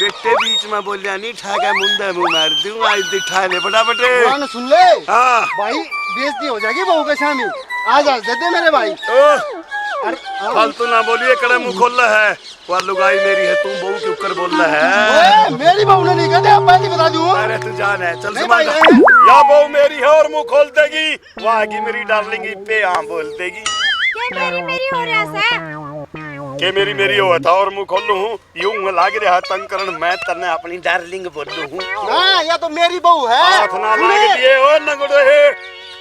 बेटे बीच में बोलिया नहीं ठाके मुंडे मुंह मार दूंगा इधर ठा ले फटाफट सुन ले हाँ भाई बेइज्जती हो जाएगी बहू के सामने आज दे दे मेरे भाई फालतू ना बोलिए कड़े मुंह खोल है वह लुगाई मेरी है तू बहू के ऊपर बोल रहा है मेरी बहू ने नहीं कहते मैं नहीं बता दूं। अरे तू जान है चल संभाल या बहू मेरी है और मुंह खोल देगी वह की मेरी डार्लिंग पे आम बोल देगी मेरी हो रहा है के मेरी हो था और मुंह खोलू हूँ यूं लाग रहा तंग करण मैं तने अपनी डार्लिंग बोलू हूँ। हां या तो मेरी बहू है हाथ ना लाग दिए ओ नगड़ो है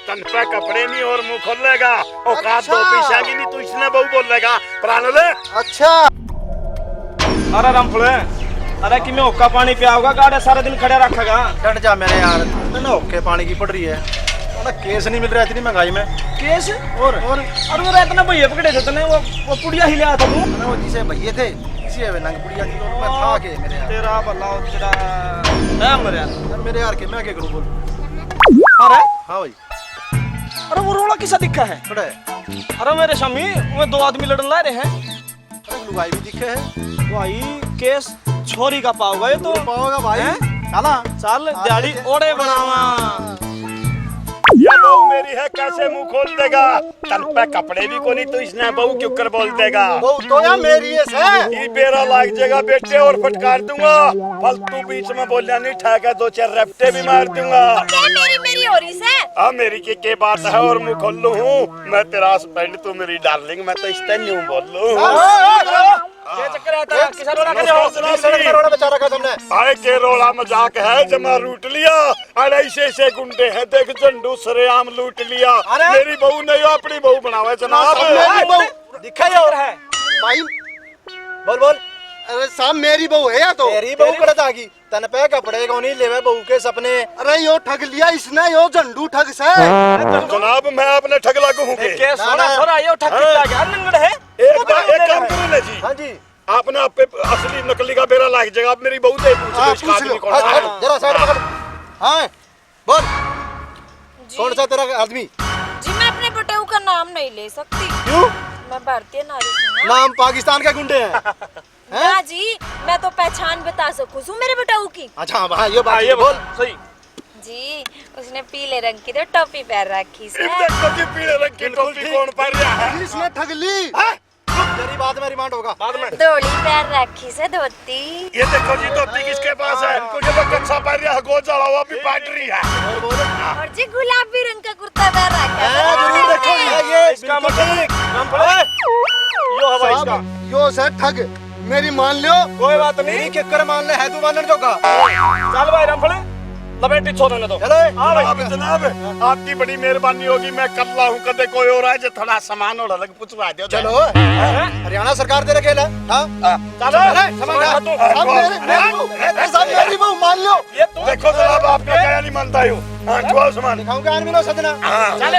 तन पे कपड़े नहीं और मुंह खोलेगा और का दो पैसा की नहीं तू इसने बहू बोलेगा प्राण ले। अच्छा अरे रामफुले अरे कि मैं होका पानी पियाऊंगा गाड़ी सारा दिन खड़े रखेगा डट जा मेरे यार ना होके पानी की पड़ रही है ना केस नहीं मिल रहा इतनी महंगाई में केस और अरे मेरा इतना भैया पकड़े थे तने वो पुड़िया ही लिया था तू ना वो जिसे भैया थे इसी है नंग पुड़िया की मैं था के मेरे यार तेरा भला तेरा है मेरे यार के मैं क्या करूं बोल। अरे हां भाई अरे वो रोला किसा दिखा है खड़ा है अरे मेरे शामी वो 2 आदमी लड़न ला रहे हैं अरे लुगाई भी दिखे है भाई केस छोरी का पाओगा ये तो पाओगा भाई काला चल दिहाड़ी ओड़े बनावा या बहू मेरी है कैसे मुंह खोल देगा, तन पे कपड़े भी को नहीं तो इसने बहू क्यों कर बोल देगा। बहू तो या मेरी है सर। ये बेरा लाग जाएगा बेटे और फटकार दूंगा, फालतू बीच में बोलना नहीं, ठेका दो चार रफ्ते भी मार दूंगा। मेरी हो रही से हाँ मेरी के बात है और मुंह खोल लू हूँ, मैं तेरा हस्बैंड तू मेरी डार्लिंग, मैं तो इस तरह न्यू बोल लू। ये चक्कर आता है किसा रोला कर बेचारा का तुमने। आए के रोला मजाक है जमा रूट लिया, अरे ऐसे गुंडे हैं देख झंडू सरेआम लूट लिया। मेरी बहू नहीं हो अपनी बहू बनावे जनाब। मेरी बहू दिखा ही और है भाई, बोल बोल। अरे साहब मेरी बहू है या तो तेरी बहू कड़े जागी तन पे कपड़े को नहीं लेवे बहू के सपने। अरे यो ठग लिया इसने, यो झंडू ठग से। जनाब मैं अपने ठग लागू हूँ के सोना सोना यो ठग कितना गया लंगड़ है। एक काम करो ना जी, हाँ जी आपने आप पे असली नकली का बेरा लाग जाएगा। आप मेरी बहू से पूछ लो जरा साइड पकड़। हाँ बोल कौन सा तेरा आदमी। जी मैं अपने बटेऊ का नाम नहीं ले सकती। क्यों? मैं भारतीय नारी हूँ। नाम पाकिस्तान के गुंडे हैं। ना जी मैं तो पहचान बता सकूँ मेरे बटेऊ की। अच्छा भाई ये बात ये बोल सही। जी उसने पीले रंग की तो टोपी पहन रखी से। पीले रंग की टोपी कौन पहन रहा है? इसने ठग ली। तेरी बात में रिमांड होगा बाद में। धोती पहन रखी से धोती। ये देखो जी धोती किसके पास है? ये तो कच्चा पहन रहा है, गोद जड़ा हुआ भी पाट रही है। और जी गुलाबी रंग का कुर्ता पहन रखा हाँ, जरूर देखो ये इसका मतलब नाम पड़े यो हवा इसका। यो से ठग मेरी मान लियो। कोई बात नहीं कि कर मान ले है तू मानने जो का। चल भाई रामफले लपेटी छोड़ने दो। चलो जनाब आपकी बड़ी मेहरबानी होगी, मैं कल्ला हूँ कदे कोई और है जो थोड़ा सामान और अलग पूछवा दो। चलो हरियाणा सरकार दे रखेला। हाँ चलो साहब मेरी बहू मान लो। देखो जनाब आपका क्या नहीं मानता हूँ। हाँ छुआओ सामान दिखाऊंगा आदमी लो सजना। चले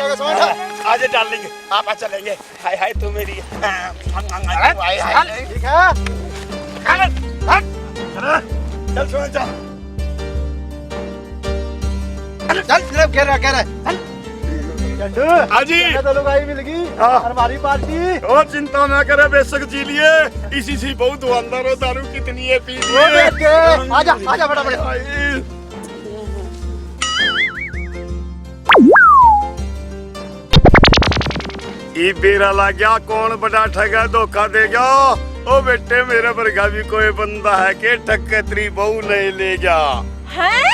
आज डालेंगे आप चलेंगे। हाय हाय तू मेरी ठीक है चल सुन चल चल सिर्फ कह रहा हाजी तो लोग आई मिलेगी और हमारी पार्टी। और चिंता न करे बेशक जी लिए, इसी से बहुत अंदर हो दारू कितनी है पी लिए। आजा आजा फटाफट। ई बेरा ला गया कौन बड़ा ठगा धोखा देगा। ओ बेटे मेरे वर्गा भी कोई बंदा है के ठग के तेरी बहू नहीं ले गया। हैं?